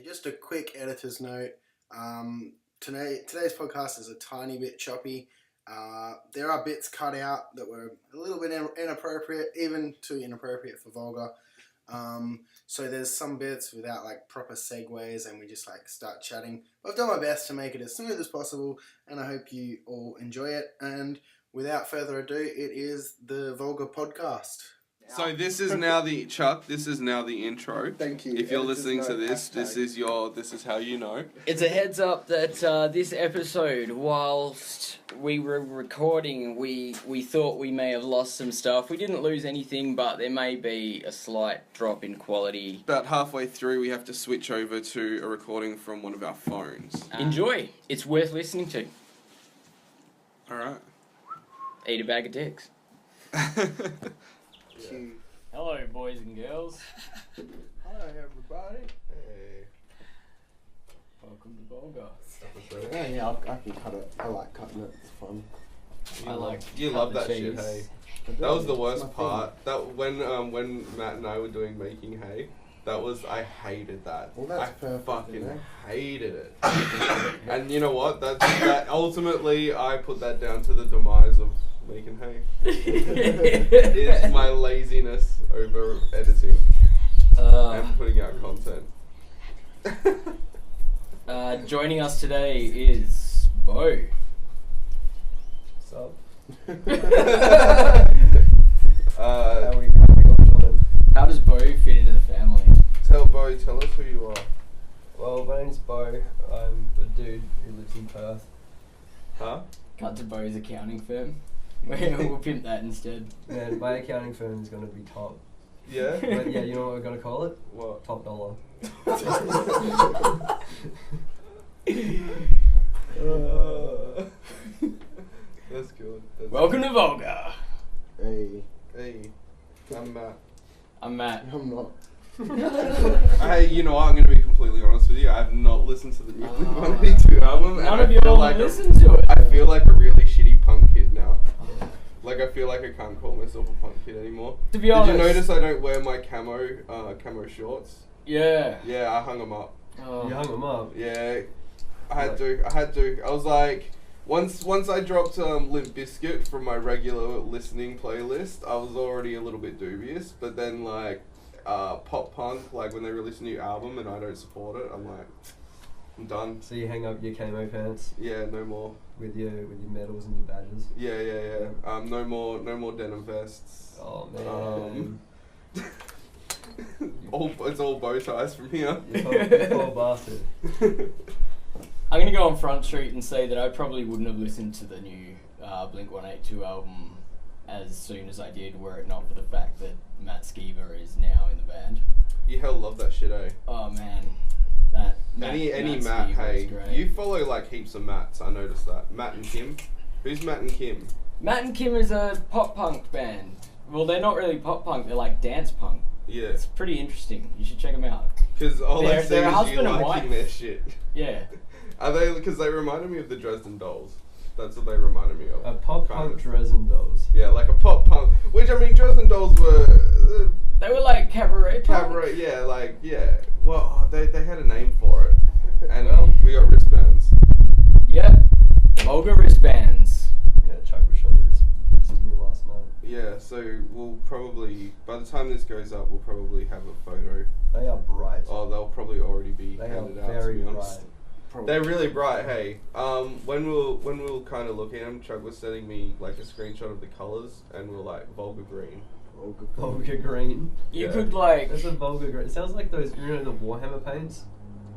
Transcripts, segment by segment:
just a quick editor's note. Today's podcast is a tiny bit choppy. There are bits cut out that were a little bit inappropriate, even too inappropriate for Vulgar. So there's some bits without like proper segues, and we just like start chatting. I've done my best to make it as smooth as possible, and I hope you all enjoy it. And without further ado, it is the Vulgar podcast. So this is now the Chuck. This is now the intro. Thank you. If you're listening to this, this is how you know. It's a heads up that this episode, whilst we were recording, we thought we may have lost some stuff. We didn't lose anything, but there may be a slight drop in quality. About halfway through, we have to switch over to a recording from one of our phones. Enjoy. It's worth listening to. All right. Eat a bag of dicks. Yeah. Hello, boys and girls. Hi, everybody. Hey. Welcome to Vulgar. Yeah, I can cut it. I like cutting it. It's fun. You love that shit, cheese. hey. That was the worst part. That when Matt and I were doing making hay, I hated that. Well, that's I perfect, fucking hated it. And you know what? That ultimately I put that down to the demise of making hay. It's my laziness over editing and putting out content. Joining us today is Beau. What's up? How we got Jordan? How does Beau fit into the family? Tell us who you are. Well, my name's Beau. I'm a dude who lives in Perth. Huh? Cut to Beau's accounting firm. We'll pimp that instead. Man, my accounting firm is going to be top. Yeah? But yeah, you know what we're going to call it? What? Top dollar. That's good. Welcome to Vulgar. Hey. Hey, I'm Matt. I'm Matt. I'm not. Hey, you know what? I'm going to be completely honest with you. I have not listened to the new Blink-182 album. None of you all listened to it. I feel like a really shitty punk kid now. Like, I feel like I can't call myself a punk kid anymore. To be honest. Did you notice I don't wear my camo shorts? Yeah. Yeah, I hung them up. Oh. You hung them up? Yeah, I had to. I was like, once I dropped Limp Bizkit from my regular listening playlist, I was already a little bit dubious. But then like, pop punk, like when they release a new album and I don't support it, I'm like, I'm done. So you hang up your camo pants? Yeah, no more. With your medals and your badges? Yeah. No more denim vests. Oh man. It's all bow ties from here. You poor bastard. I'm going to go on Front Street and say that I probably wouldn't have listened to the new Blink-182 album as soon as I did, were it not for the fact that Matt Skeever is now in the band. You hell love that shit, eh? Oh man, Any Matt Matt, Skeever hey, is great. you follow like heaps of Matts, I noticed that. Matt and Kim. Who's Matt and Kim? Matt and Kim is a pop punk band. Well, they're not really pop punk, they're like dance punk. Yeah. It's pretty interesting. You should check them out. Because all I see they're is you husband and liking wife. their shit. Yeah. Are they? Because they reminded me of the Dresden Dolls. That's what they reminded me of. A pop kind punk of. Dresden Dolls. Yeah, like a pop punk. Which, I mean, Dresden Dolls were... They were like cabaret punk. cabaret, yeah. Well, they had a name for it. And Well. we got wristbands. Yeah. Vulgar wristbands. Yeah, Chuck was showing this to me last night. Yeah, so we'll probably... By the time this goes up, we'll probably have a photo. They are bright. Oh, they'll probably already be They are handed out, to very be honest. bright. They're really bright, hey. When we'll kind of look at them, Chuck was sending me like a screenshot of the colours, and we're like vulgar green. Vulgar green. You Yeah. could like... That's a vulgar green. It sounds like those, you know, the Warhammer paints?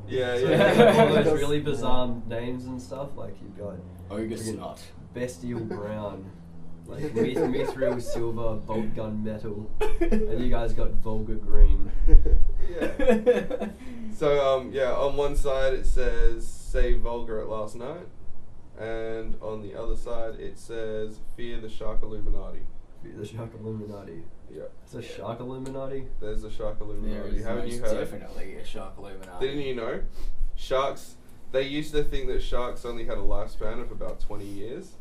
Yeah, So yeah. they have all those really bizarre names and stuff. Like you've got Ogre friggin' snot. Bestial brown, like mithril silver, bolt gun metal, and you guys got vulgar green. Yeah. So yeah, on one side it says "Say vulgar at last night," and on the other side it says "Fear the Shark Illuminati." The Shark Illuminati. Yeah. It's a Shark Illuminati. There's a Shark There Illuminati. is Haven't you most heard? definitely a shark Illuminati. Didn't you know? Sharks. They used to think that sharks only had a lifespan of about 20 years,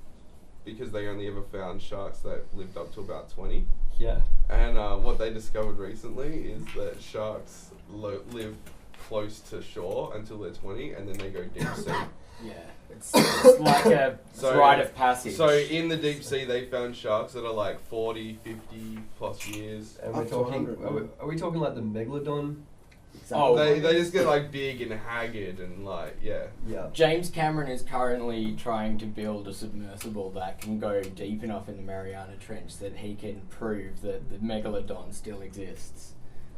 because they only ever found sharks that lived up to about 20. Yeah. And what they discovered recently is that sharks live close to shore until they're 20, and then they go deep sea. Yeah, it's like a rite of passage. So in the deep sea, they found sharks that are like 40, 50 plus years. And we're talking, are we talking like the megalodon? Oh, They just get like big and haggard and like, yeah. James Cameron is currently trying to build a submersible that can go deep enough in the Mariana Trench that he can prove that the megalodon still exists.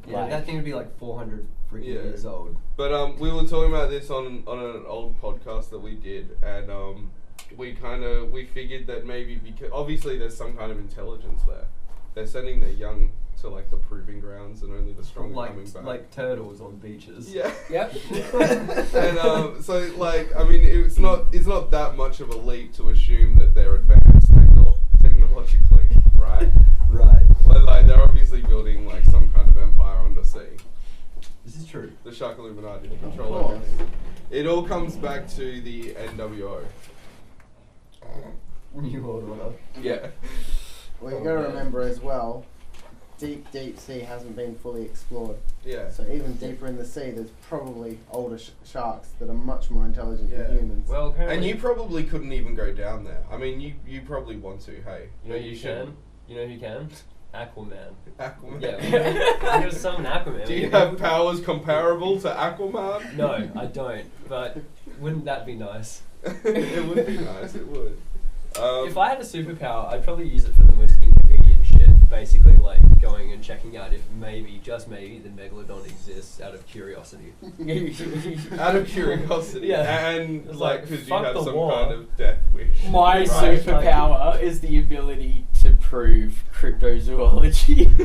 Yeah, that thing would be like 400 freaking years old. But we were talking about this on an old podcast that we did, and we figured that maybe because obviously there's some kind of intelligence there. They're sending their young to like the proving grounds, and only the strong are coming back. Like turtles on beaches. Yeah. Yep. And so like I mean it's not that much of a leap to assume that they're advanced technologically, right? Right. But like they're obviously building like some kind of empire under sea. This is true. The Shark Illuminati to control everything. It all comes back to the NWO. New World Order. Yeah. Well, you got to remember as well, deep sea hasn't been fully explored. Yeah. So even deeper in the sea, there's probably older sharks that are much more intelligent than humans. Well, apparently. And you probably couldn't even go down there. I mean, you probably want to. Hey. You know you can. You know who can? Aquaman. Aquaman. Yeah. I'm gonna summon Aquaman. Do you have powers comparable to Aquaman? No, I don't. But wouldn't that be nice? It would be nice. It would. If I had a superpower, I'd probably use it for the most inconvenient shit. Basically, like going and checking out if maybe, just maybe, the megalodon exists out of curiosity. Out of curiosity. Yeah. And It's like like, because you fuck have the some war. kind of death wish. My Right. superpower is the ability to prove cryptozoology.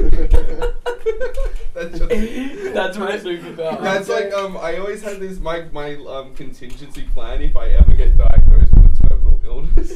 That's just That's my superpower. That's like I always had this my contingency plan if I ever get diagnosed with a terminal illness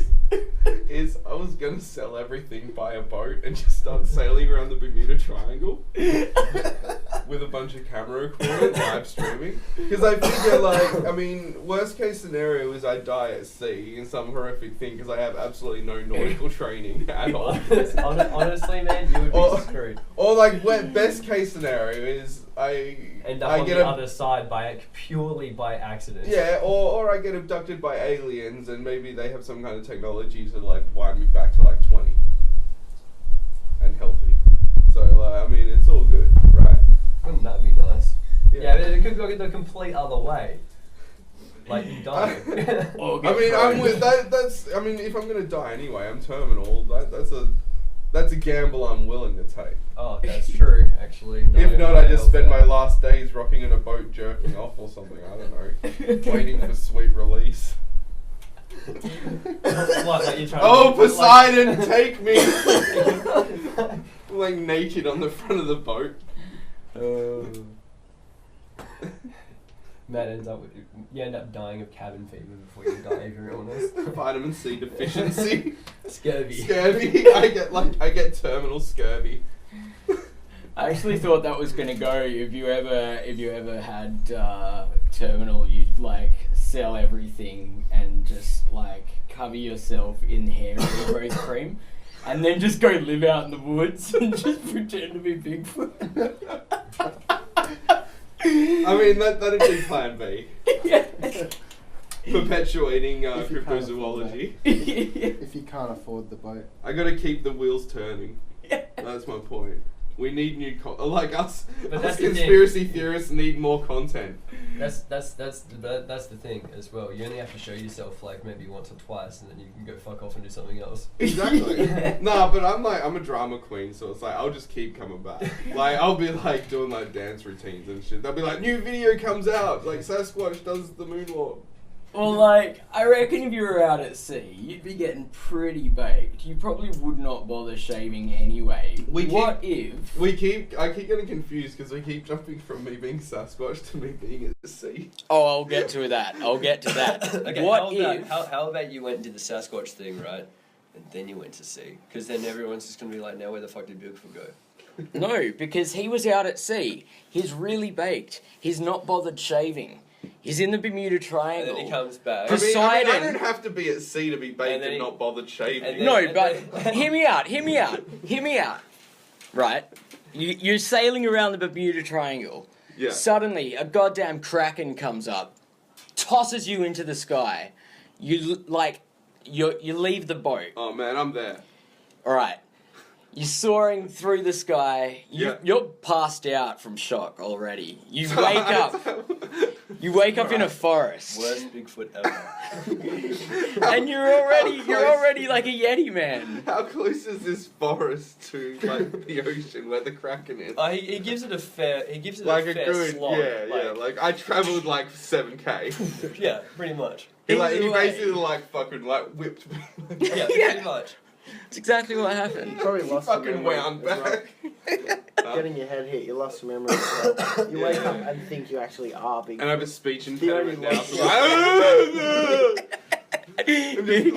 is I was gonna sell everything, buy a boat, and just start sailing around the Bermuda Triangle with a bunch of camera equipment live streaming. Because I figure like I mean worst case scenario is I die at sea in some horrific thing because I have absolutely no nautical training at all. Honestly, man, you would be screwed. Or like best case scenario is I End up I on get the other side purely by accident. Yeah, or I get abducted by aliens and maybe they have some kind of technology to like wind me back to like 20 and healthy. So like, I mean, it's all good, right? Wouldn't that be nice? Yeah. But it could go the complete other way. Like you die. I mean, I'm with that. That's. I mean, if I'm gonna die anyway, I'm terminal. That's a gamble I'm willing to take. Oh, that's true. Actually, no, If not, I just failed spend that. my last days rocking in a boat, jerking off or something. I don't know, waiting for sweet release. Like you're trying Oh, to, Poseidon, take me! Like naked on the front of the boat. Matt you end up dying of cabin fever before you die, if you're honest. Vitamin C deficiency. Scurvy. Scurvy. I get terminal scurvy. I actually thought that was gonna go if you ever had terminal, you'd like sell everything and just like cover yourself in hair and growth cream, and then just go live out in the woods and just pretend to be Bigfoot. I mean that'd be plan B. Yeah. Perpetuating If you can't cryptozoology. If you can't afford the boat. I gotta keep the wheels turning. That's my point. We need new like us. But Us that's the thing. conspiracy theorists need more content. That's the thing as well. You only have to show yourself like maybe once or twice, and then you can go fuck off and do something else. Exactly. Nah, but I'm a drama queen, so it's like I'll just keep coming back. Like I'll be like doing like dance routines and shit. They'll be like, new video comes out, like Sasquatch does the moonwalk. Well, like, I reckon if you were out at sea, you'd be getting pretty baked. You probably would not bother shaving anyway. I keep getting confused because we keep jumping from me being Sasquatch to me being at the sea. Oh, I'll get to that. Okay, What how about you went and did the Sasquatch thing, right? And then you went to sea. Because then everyone's just going to be like, now where the fuck did Bigfoot go? No, because he was out at sea. He's really baked. He's not bothered shaving. He's in the Bermuda Triangle. And then he comes back. I mean, Poseidon. I don't have to be at sea to be baked and not bothered shaving. and then- No, but hear me out. Right? You're sailing around the Bermuda Triangle. Yeah. Suddenly, a goddamn kraken comes up, tosses you into the sky. You leave the boat. Oh man, I'm there. All right. You're soaring through the sky. Yeah. You're passed out from shock already. You wake up. You wake up in a forest, Worst Bigfoot ever. and you're already like a Yeti man. How close is this forest to like the ocean where the kraken is? He gives it a fair. He gives it Like a a fair good, slog. yeah. Like I travelled like 7k. Yeah, pretty much. He Either way. basically like fucking like whipped me. Yeah, Yeah. pretty much. It's exactly what happened. Probably lost some Fucking memory wound as well. back. Getting your head hit, you lost some memory as well. You wake Yeah. up and think you actually are big. And I have a speech The only impediment now. way- So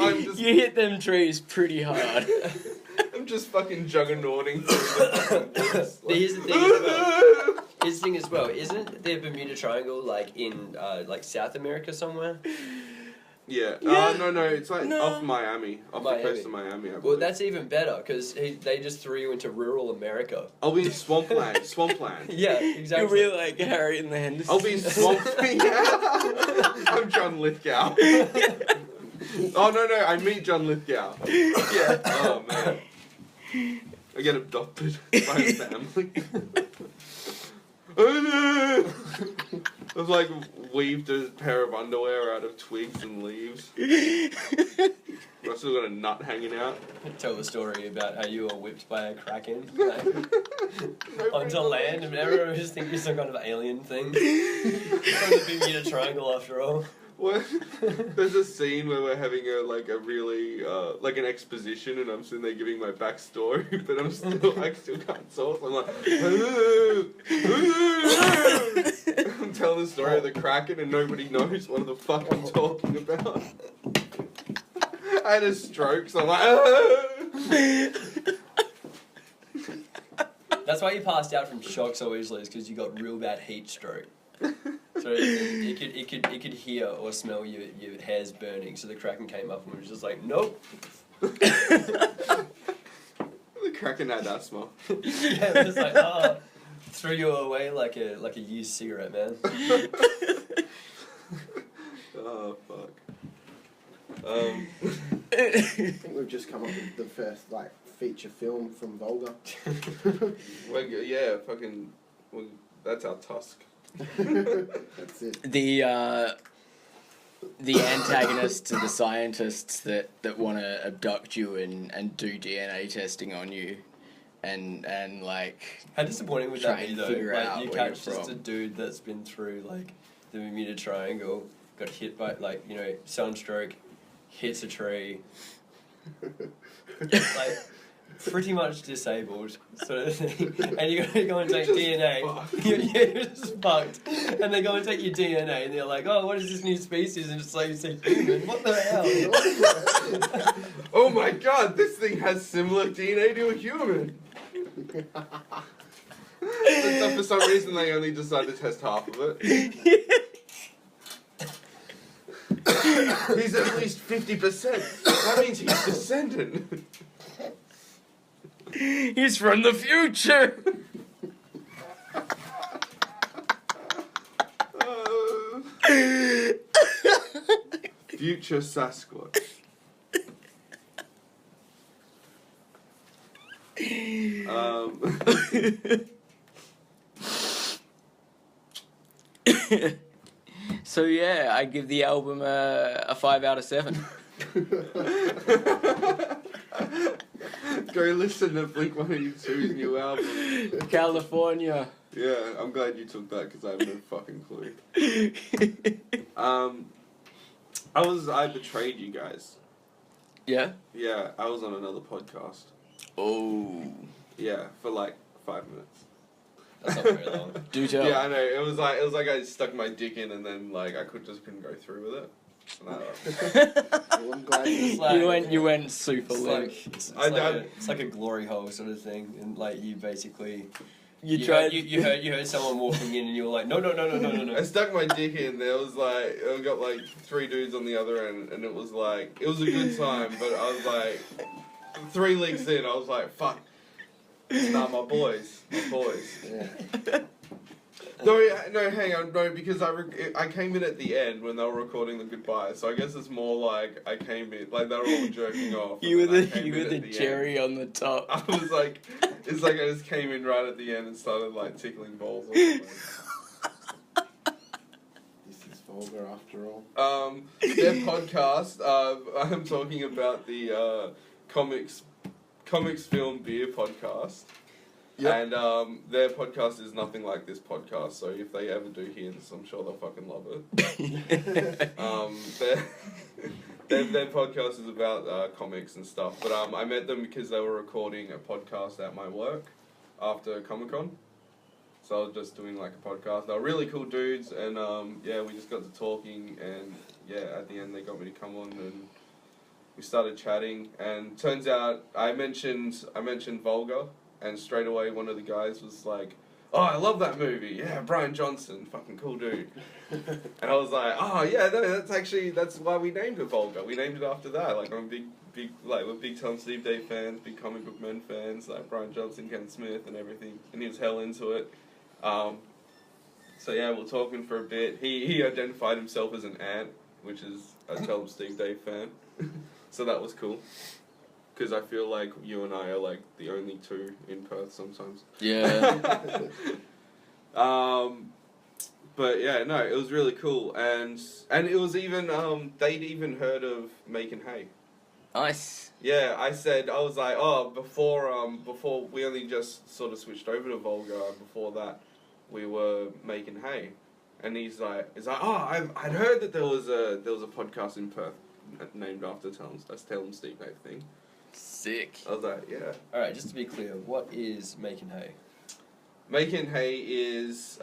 I'm just- You hit them trees pretty hard. I'm just fucking juggernauting through the fucking woods. Here's the thing as well. Here's the thing as well. Isn't the Bermuda Triangle like in like South America somewhere? Yeah. Yeah. No, it's like No. off Miami. Off the Miami. coast of Miami, I Well, believe. that's even better because they just threw you into rural America. I'll be in swampland. Swampland. Yeah, You're exactly. really like Harry and the Hendersons. I'll be in swampland. I'm John Lithgow. Oh, no, I meet John Lithgow. Yeah. Oh, man. I get adopted by a family. I've like weaved a pair of underwear out of twigs and leaves. I've still got a nut hanging out. Tell the story about how you were whipped by a kraken like, onto land, and everyone just think you're some kind of alien thing. From the Bermuda Triangle, after all. What? There's a scene where we're having a really like an exposition, and I'm sitting there giving my backstory, but I still can't talk. I'm like, I'm telling the story of the kraken, and nobody knows what the fuck I'm talking about. I had a stroke, so I'm like, That's why you passed out from shock so easily, is because you got real bad heat stroke. So it could hear or smell your hairs burning. So the kraken came up and was just like, nope. the kraken had asthma. Yeah, it was like, threw you away like a used cigarette, man. Oh fuck. I think we've just come up with the first feature film from Vulgar. Yeah, fucking. That's our tusk. That's it. The antagonists are the scientists that want to abduct you and do DNA testing on you, and like. How disappointing would Try that be and though? figure Like out you where catch you're just from. a dude that's been through like the Bermuda Triangle, got hit by sunstroke, hits a tree, like pretty much disabled sort of thing, and you gotta go and take Just DNA. fucked. You're just fucked, and they go and take your DNA, and they're like, "Oh, what is this new species?" And it's like you say, "Human, what the hell?" Oh my god, this thing has similar DNA to a human. But for some reason, they only decided to test half of it. He's at least 50%. That means he's descendant. He's from the future. Future Sasquatch. So yeah, I give the album a 5 out of 7. Go listen to Blink-182's new album. California. Yeah, I'm glad you took that because I have no fucking clue. I betrayed you guys. Yeah? Yeah, I was on another podcast. Oh. Yeah, for like 5 minutes. That's not very long. Do tell. Yeah, I know. It was like I stuck my dick in and then like I couldn't go through with it. And Well, I'm glad you Like- you went super It's limp. like I it's like a glory hole sort of thing, and like you basically You tried. you heard someone walking in, and you were like, no. I stuck my dick in. There was like I got like 3 dudes on the other end, and it was like it was a good time. But I was like 3 leagues in, I was like, fuck. Nah, my boys. Yeah. No, hang on, no, because I came in at the end when they were recording the goodbye, so I guess it's more like I came in, like they were all jerking off. You were the the cherry on the top. I was like, it's like I just came in right at the end and started like tickling balls or something. This is vulgar after all. Their podcast, I'm talking about the comics film beer podcast. Yep. And their podcast is nothing like this podcast, so if they ever do hear this, I'm sure they'll fucking love it. Their podcast is about comics and stuff, but I met them because they were recording a podcast at my work after Comic-Con. So I was just doing like a podcast. They were really cool dudes, and yeah, we just got to talking, and yeah, at the end they got me to come on, and we started chatting, and turns out I mentioned Vulgar. And straight away, one of the guys was like, "Oh, I love that movie. Yeah, Brian Johnson, fucking cool dude." And I was like, "Oh yeah, no, that's why we named it Vulgar. We named it after that. Like I'm we're big Tom Steve Dave fans, big comic book men fans, like Brian Johnson, Ken Smith, and everything." And he was hell into it. So yeah, we're talking for a bit. He identified himself as an ant, which is a Tom Steve Dave fan. So that was cool. Because I feel like you and I are like the only two in Perth sometimes. Yeah. But yeah, no, it was really cool, and it was even they'd even heard of Making Hay. Nice. Yeah, I was like, oh, before we only just sort of switched over to Vulgar. Before that, we were Making Hay, and he's like, oh, I'd heard that there was a podcast in Perth named after Tell 'em Steve Dave thing. Sick. I was like, yeah. Alright, just to be clear, what is Making Hay? Making Hay is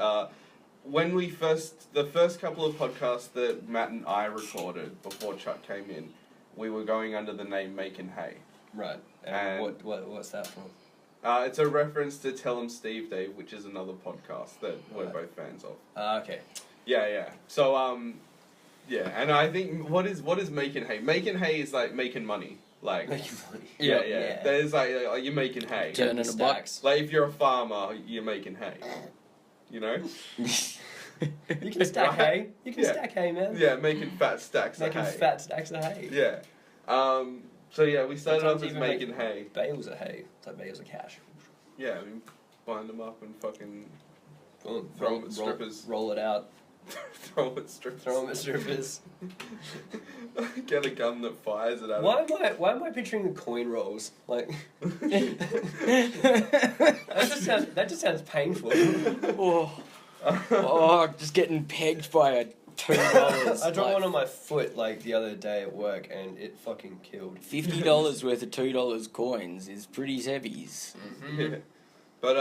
when the first couple of podcasts that Matt and I recorded before Chuck came in, we were going under the name Making Hay. Right. And what's that from? It's a reference to Tell 'em Steve Dave, which is another podcast that we're both fans of. Okay. Yeah. So yeah, and I think what is Making Hay? Making Hay is like making money. Like, Making money. Yeah. There's like you're making hay. Turning a buck. Like if you're a farmer, you're making hay. You know? You can stack hay. You can stack hay, man. Yeah, making fat stacks of hay. Making fat stacks of hay. Yeah. So yeah, we started off Sometimes as even making hay. Bales of hay. It's like bales of cash. Yeah, I mean, bind them up and fucking Boom. throw them at strippers. Roll it out. Throw them at strippers. Throw them at strippers. Get a gun that fires it at Why am I picturing the coin rolls? Like that just sounds painful. Just getting pegged by a $2. I dropped one on my foot like the other day at work, and it fucking killed. $50 worth of $2 coins is pretty heavies. Mm-hmm. Yeah. But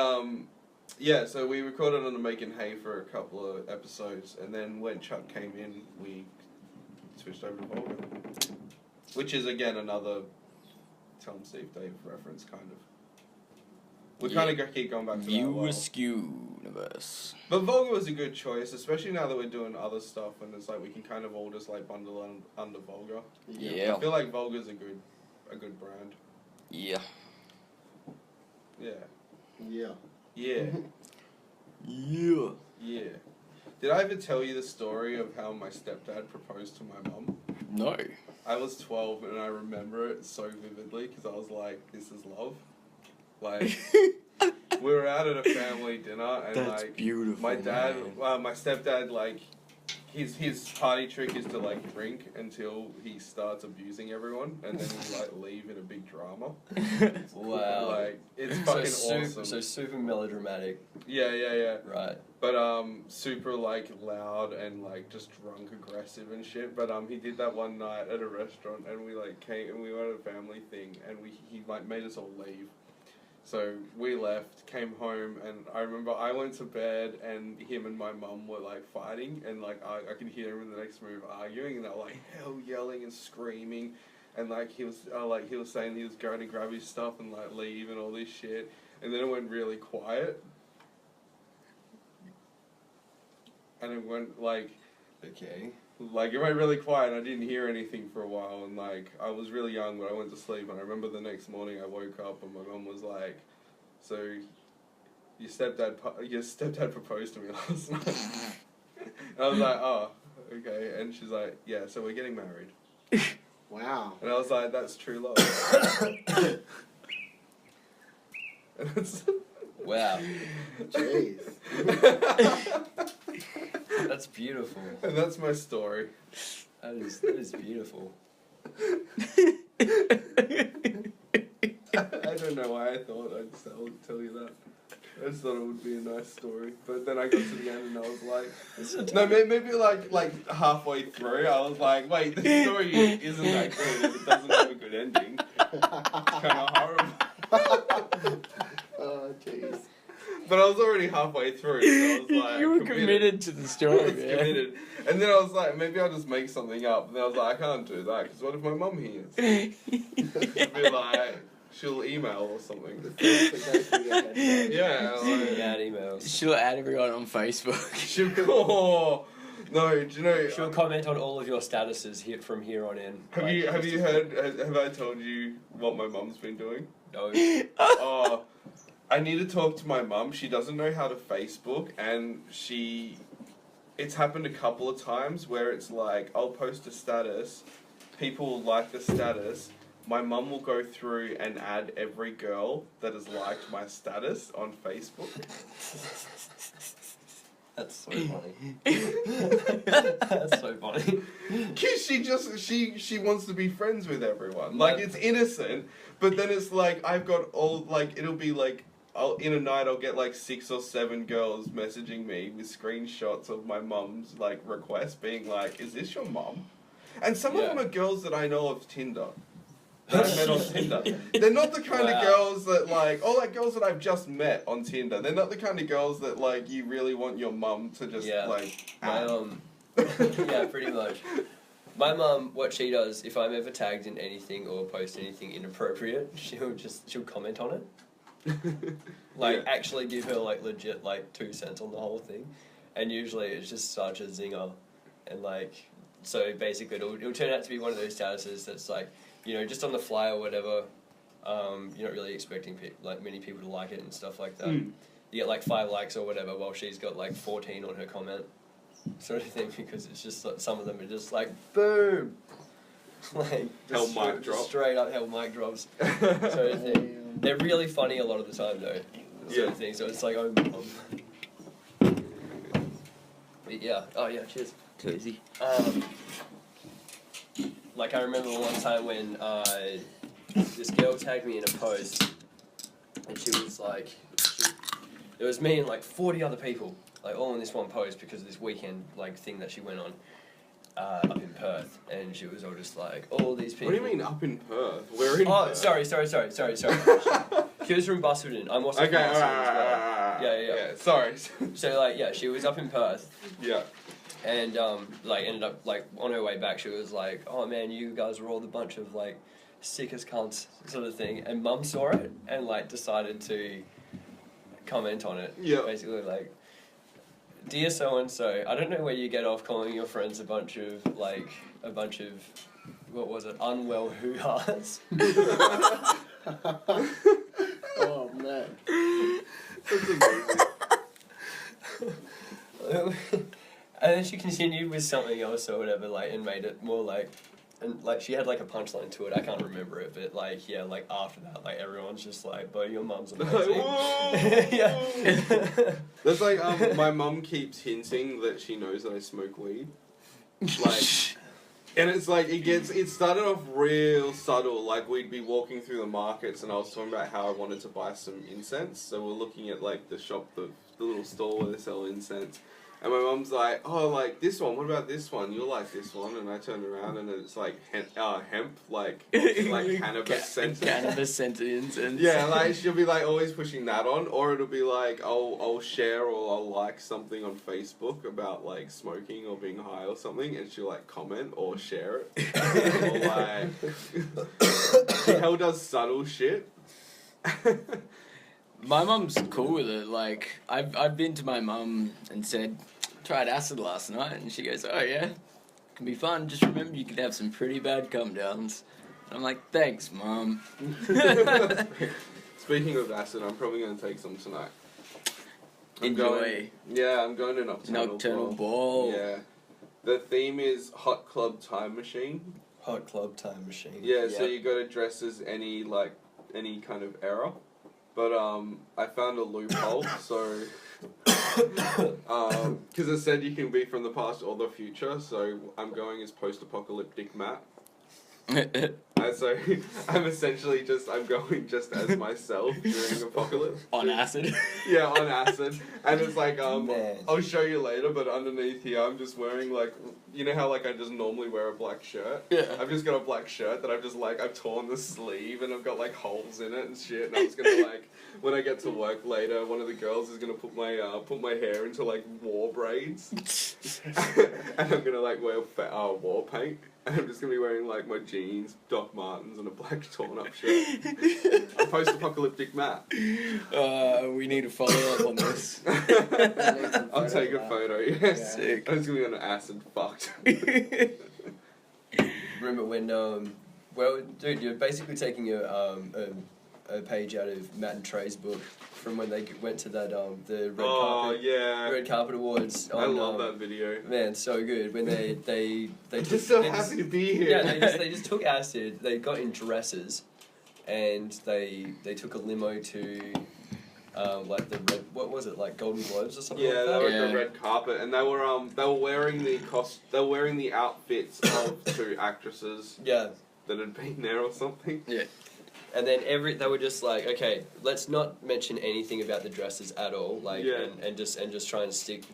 yeah, so we recorded on the Making Hay for a couple of episodes, and then when Chuck came in, we switched over to Vulgar, which is again another Tell 'em Steve Dave reference, kind of. We kind of keep going back to View that. Well. Askew universe. But Vulgar was a good choice, especially now that we're doing other stuff, and it's like we can kind of all just like bundle under Vulgar. Yeah. I feel like Vulgar's a good brand. Yeah. Yeah. Yeah. Yeah. Yeah. Yeah. Did I ever tell you the story of how my stepdad proposed to my mum? No. I was 12 and I remember it so vividly because I was like, this is love. Like, we were out at a family dinner and That's like, beautiful, my dad, man. my stepdad, like, his party trick is to like drink until he starts abusing everyone and then we like leave in a big drama. Wow. Like, it's fucking awesome. So super melodramatic. Yeah. Right. But super like loud and like just drunk aggressive and shit. But he did that one night at a restaurant and we like came and we went at a family thing and he like made us all leave. So we left, came home, and I remember I went to bed and him and my mum were like fighting and like I could hear him in the next room arguing and they were like hell yelling and screaming and like he was saying he was going to grab his stuff and like leave and all this shit and then it went really quiet. And it went like, Okay. like it went really quiet and I didn't hear anything for a while and like I was really young but I went to sleep and I remember the next morning I woke up and my mum was like, so your stepdad proposed to me last night. And I was like, oh, okay. And she's like, yeah, so we're getting married. Wow. And I was like, that's true love. And that's Wow. Jeez. That's beautiful. and that's my story. That is beautiful. I don't know why I thought I'd tell you that. I just thought it would be a nice story, but then I got to the end and I was like, no, maybe like halfway through, I was like, wait, this story isn't that good. It doesn't have a good ending. It's kind of horrible. Oh, jeez. But I was already halfway through, so I was like, you were committed to the I story, was man. committed. And then I was like, maybe I'll just make something up. And then I was like, I can't do that, because what if my mum hears? She'll be like, she'll email or something. Yeah, like, Bad emails. She'll add everyone on Facebook. she'll go, no, do you know... She'll comment on all of your statuses from here on in. Have you heard, have I told you what my mum's been doing? No. Oh, I need to talk to my mum. She doesn't know how to Facebook, and it's happened a couple of times where it's like, I'll post a status, people will like the status, my mum will go through and add every girl that has liked my status on Facebook. That's so funny. That's so funny. Cause she wants to be friends with everyone. Like, it's innocent, but then it's like, I've got all, like, it'll be like, in a night I'll get like 6 or 7 girls messaging me with screenshots of my mum's like request being like, is this your mum? And some of them are girls that I know of Tinder. That I met on Tinder. They're not the kind of girls that like, girls that I've just met on Tinder. They're not the kind of girls that like you really want your mum to just like my yeah, pretty much. My mum, what she does, if I'm ever tagged in anything or post anything inappropriate, she'll comment on it. Like, actually give her, like, legit, like, 2 cents on the whole thing. And usually it's just such a zinger. And, like, so basically it'll turn out to be one of those statuses that's, like, you know, just on the fly or whatever, you're not really expecting, many people to like it and stuff like that. You get, like, 5 likes or whatever, while she's got, like, 14 on her comment. Sort of thing, because it's just, like, some of them are just, like, boom! Like, hell mic drop. Straight up hell mic drops. Sort of thing. They're really funny a lot of the time, though. Sort of thing. So it's like, oh, but yeah. Oh, yeah, cheers. Too easy. Like, I remember one time when this girl tagged me in a post, and she was like, it was me and like 40 other people, like all in this one post because of this weekend like thing that she went on up in Perth, and she was all just like, all these people. What do you mean up in Perth? We're in Perth. Sorry. She was from Busselton. I'm also from Busselton as well. Yeah. Sorry. So like, yeah, she was up in Perth. Yeah. And like ended up like on her way back, she was like, "Oh man, you guys were all a bunch of like sick as cunts," sort of thing. And Mum saw it and like decided to comment on it. Yeah. Basically like, "Dear so and so, I don't know where you get off calling your friends a bunch of what was it, unwell hoo-has." Oh man. That's amazing. And then she continued with something else or whatever, like, and made it more like, and like she had like a punchline to it. I can't remember it, but like, yeah, like after that, like everyone's just like, "But your mum's amazing." Yeah. That's like my mum keeps hinting that she knows that I smoke weed, like, and it's like it started off real subtle. Like we'd be walking through the markets, and I was talking about how I wanted to buy some incense. So we're looking at like the shop, the little store where they sell incense. And my mum's like, "Oh, like this one. What about this one? You'll like this one." And I turned around and it's like hemp, like cannabis scented. Cannabis scented incense. Yeah, like she'll be like always pushing that on, or it'll be like I'll share or I'll like something on Facebook about like smoking or being high or something, and she'll like comment or share it. Or like she hell does subtle shit. My mum's cool with it. Like, I've been to my mum and said, "Tried acid last night," and she goes, "Oh yeah, can be fun. Just remember you can have some pretty bad come downs." And I'm like, "Thanks, Mum." Speaking of acid, I'm probably going to take some tonight. Enjoy. I'm going to Nocturnal Ball. Yeah. The theme is Hot Club Time Machine. Hot Club Time Machine. Yeah, so you got to dress as any kind of era. But I found a loophole, so because it said you can be from the past or the future, so I'm going as post-apocalyptic Matt. And so I'm going just as myself during apocalypse. On acid. Yeah, on acid. And it's like, Man. I'll show you later, but underneath here I'm just wearing like, you know how like I just normally wear a black shirt? Yeah. I've just got a black shirt that I've torn the sleeve and I've got like holes in it and shit, and I'm just gonna like, when I get to work later, one of the girls is gonna put my hair into like war braids. And I'm gonna like wear war paint. And I'm just gonna be wearing like my jeans, Doc Martens, and a black torn up shirt. A post-apocalyptic Matt. We need to follow up on this. I'll take a photo. Yeah. Sick. I'm just gonna be on acid fucked. Remember when well, dude, you're basically taking a page out of Matt and Trey's book from when they went to that the red carpet awards. I love that video. Man, so good when they Just so happy to be here. Yeah, they just took acid. They got in dresses, and they took a limo to like the red, what was it, like Golden Globes or something? Yeah, like they that? were at the red carpet, and they were wearing the outfits of two actresses. Yeah. That had been there or something. Yeah. And then they were just like, okay, let's not mention anything about the dresses at all, like, and just try and stick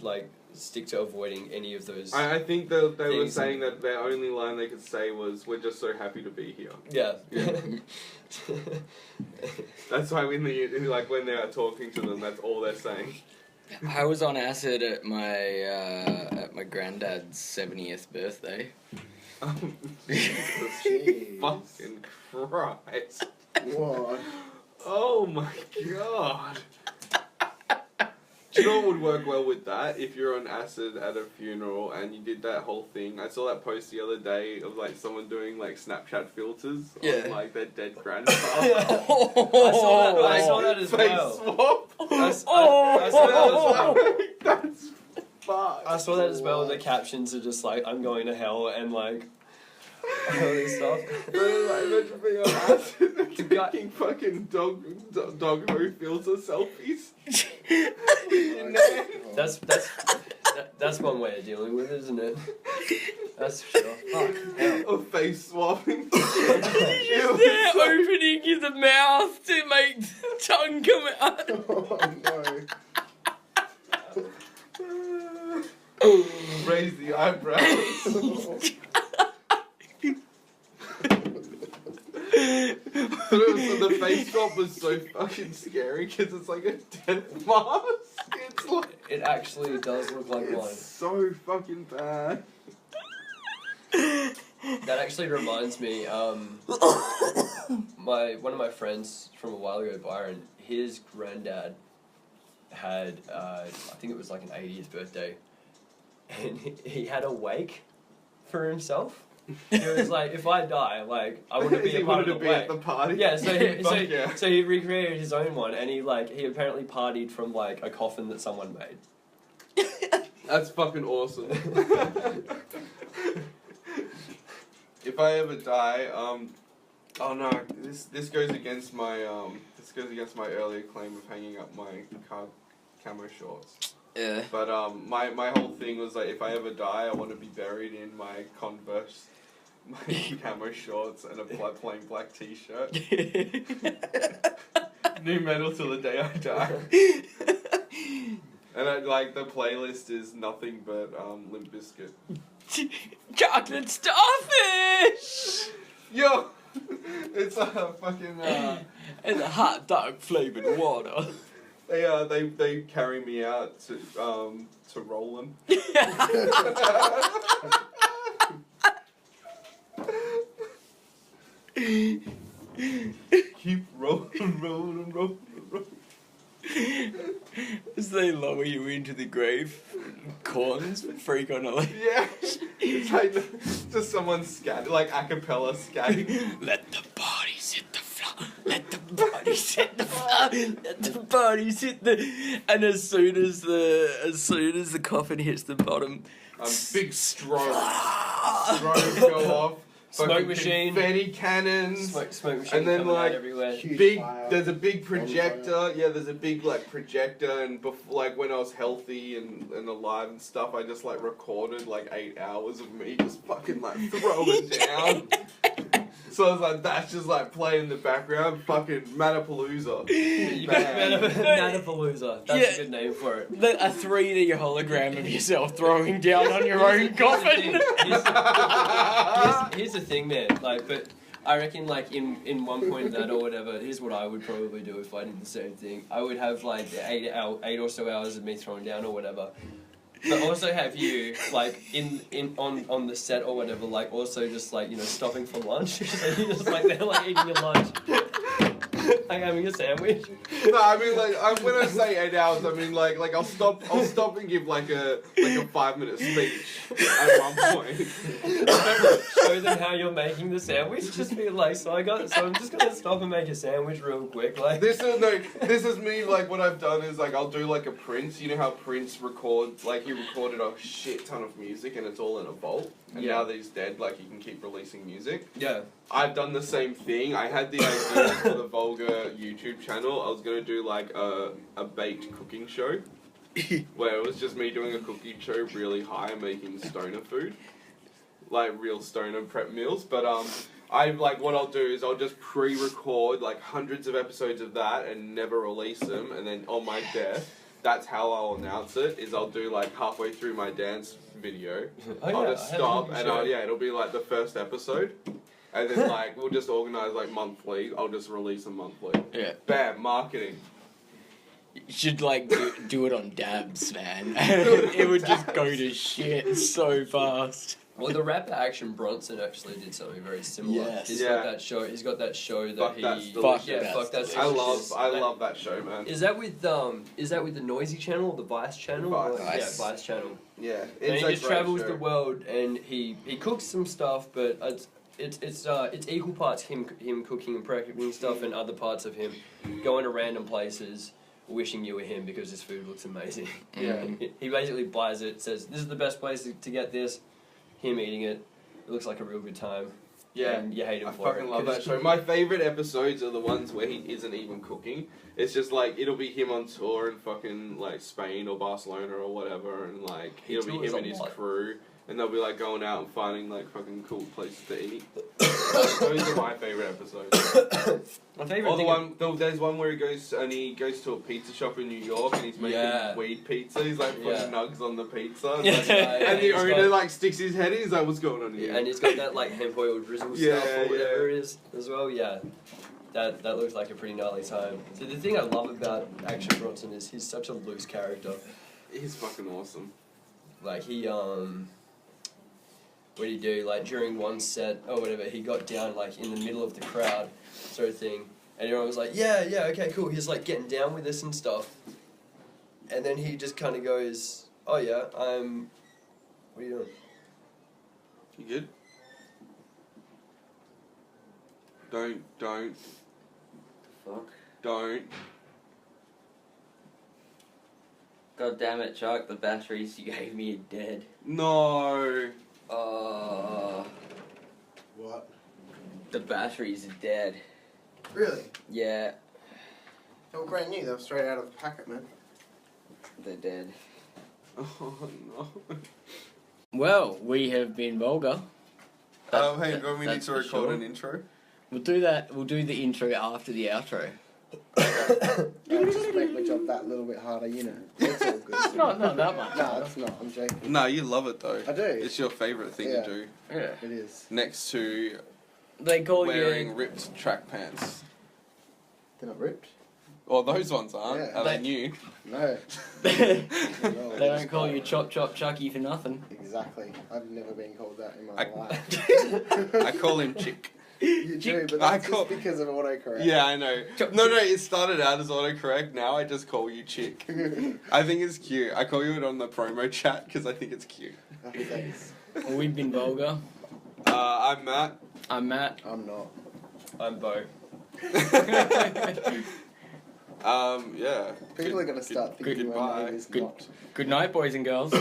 to avoiding any of those. I think they were saying that their only line they could say was, "We're just so happy to be here." Yeah. That's why when they are talking to them, that's all they're saying. I was on acid at my granddad's 70th birthday. Jesus fucking Christ. What? Oh my god. Do you know what would work well with that? If you're on acid at a funeral and you did that whole thing. I saw that post the other day of like someone doing like Snapchat filters on like their dead grandfather. I saw that as well. Swap. I saw that as well. That's fucked. I saw that as well. The captions are just like, "I'm going to hell," and like all this stuff. Imagine being on acid and taking fucking dog ho filter selfies. That's one way of dealing with it, isn't it? That's for sure. Fuck, hell. Or face swapping. They're opening his mouth to make the tongue come out. Oh no. Raise the eyebrows. The face swap was so fucking scary because it's like a death mask. It's like, It actually does look like one. it's so fucking bad. That actually reminds me, one of my friends from a while ago, Byron, his granddad had, I think it was like an 80th birthday, and he had a wake for himself. He was like, if I die, like, I want to be a part of the wake. At the party. Yeah, Yeah. so he recreated his own one, and he apparently partied from like a coffin that someone made. That's fucking awesome. If I ever die, oh no, this goes against my earlier claim of hanging up my camo shorts. Yeah. But my whole thing was like, if I ever die, I want to be buried in my Converse, my camo shorts, and a plain black t-shirt. New metal till the day I die. And the playlist is nothing but Limp Bizkit. Chocolate starfish! Yo, it's a fucking And a hot dog flavored water. They carry me out to Roland. Keep rolling. As they lower you into the grave, corns freak on a lake. Yeah, it's like just someone scatting, like a cappella scatting. Let the bodies hit the floor. Let the party's hit the party's hit the, and as soon as the coffin hits the bottom, big strobes go off. Smoke machine, confetti cannons, smoke machine, and then coming like out everywhere. big. There's a big projector. Yeah, there's a big like projector, and like when I was healthy and alive and stuff, I just like recorded like 8 hours of me just fucking like throwing down. So I was like, that's just like playing in the background, fucking Matapalooza. Matapalooza. That's a good name for it. A 3D hologram of yourself throwing down on your own coffin. Here's the thing, man. Like, but I reckon, like, in one point of that or whatever, here's what I would probably do if I did the same thing. I would have like 8 or so hours of me throwing down or whatever. But also have you, like, on the set or whatever, like, also just, like, you know, stopping for lunch. So you're just, like, there, like, eating your lunch. Like, having a sandwich. No, I mean, like, when I say 8 hours, I mean, like, I'll stop and give, like a 5-minute speech at one point. Show them how you're making the sandwich. Just be like, so I'm just gonna stop and make a sandwich real quick, like. This is me, like, what I've done is, like, I'll do, like, a Prince. You know how Prince records, like, he recorded a shit ton of music and it's all in a vault? And now that he's dead, like, he can keep releasing music. Yeah. I've done the same thing. I had the idea for the Vulgar YouTube channel. I was going to do, like, a baked cooking show. Where it was just me doing a cooking show really high making stoner food. Like, real stoner prep meals. But, what I'll do is I'll just pre-record, like, hundreds of episodes of that and never release them. And then on my death, that's how I'll announce it, is I'll do, like, halfway through my dance video. I'll just stop and it'll be, like, the first episode. And then, like, we'll just organise, like, monthly. I'll just release them monthly. Yeah. Bam, marketing. You should, like, do it on dabs, man. It would just go to shit so fast. Well, the rapper Action Bronson actually did something very similar. Yes. He's got that show. He's got that show that Fuck he. That's Fuck Delicious. Fuck That's I Delicious. love that show, man. Is that with the Noisy channel or the Vice channel? Vice. Yeah, Vice channel. Yeah, And he a just great travels show. the world and he cooks some stuff, but it's equal parts him cooking and prepping stuff and other parts of him going to random places wishing you were him because his food looks amazing. Yeah. He basically buys it, says this is the best place to get this. Him eating it. It looks like a real good time. Yeah, and you hate him I for it. fucking love that show. My favourite episodes are the ones where he isn't even cooking. It's just like, it'll be him on tour in fucking like Spain or Barcelona or whatever, and like it'll be him and his crew, and they'll be like going out and finding like fucking cool places to eat. Those are my favourite episodes. My favourite thing. There's one where he goes to a pizza shop in New York and he's making weed pizza. He's like putting nugs on the pizza, and, and the owner like sticks his head in. He's like, "What's going on here?" And he's got that like hemp oil drizzle stuff or whatever it is as well. Yeah, that looks like a pretty gnarly time. So the thing I love about Action Bronson is he's such a loose character. He's fucking awesome. Like he what did he do? Like during one set or whatever, he got down like in the middle of the crowd, sort of thing, and everyone was like, yeah, okay, cool. He's like getting down with this and stuff, and then he just kind of goes, oh yeah, what are you doing? You good? Don't. Fuck. Don't. God damn it, Chuck, the batteries you gave me are dead. No. What? The batteries are dead. Really? Yeah, They were brand new. They were straight out of the packet, man. they're dead. Oh no. Well, we have been Vulgar. Hey, do we need that's to for record sure. an intro? We'll do that. We'll do the intro after the outro. Just make my job that little bit harder, you know. It's all good. It's not that much. No, it's not. I'm joking. No, you love it though. I do. It's your favourite thing Yeah. to do. Yeah. It is. Next to They call wearing you. ripped track pants. They're not ripped. Well, those ones aren't. Yeah. Are they new? No. They No, don't call you Chop Chop Chucky for nothing. Exactly. I've never been called that in my I- life. I call him Chick. You do, but I that's call- just because of autocorrect. Yeah, I know. No, it started out as autocorrect. Now I just call you Chick. I think it's cute. I call you it on the promo chat because I think it's cute. Thanks. Well, we've been Vulgar. I'm Matt. I'm Matt. I'm not. I'm Beau. Yeah. People are going to start thinking my goodbye. name is Good- not. Good night, boys and girls.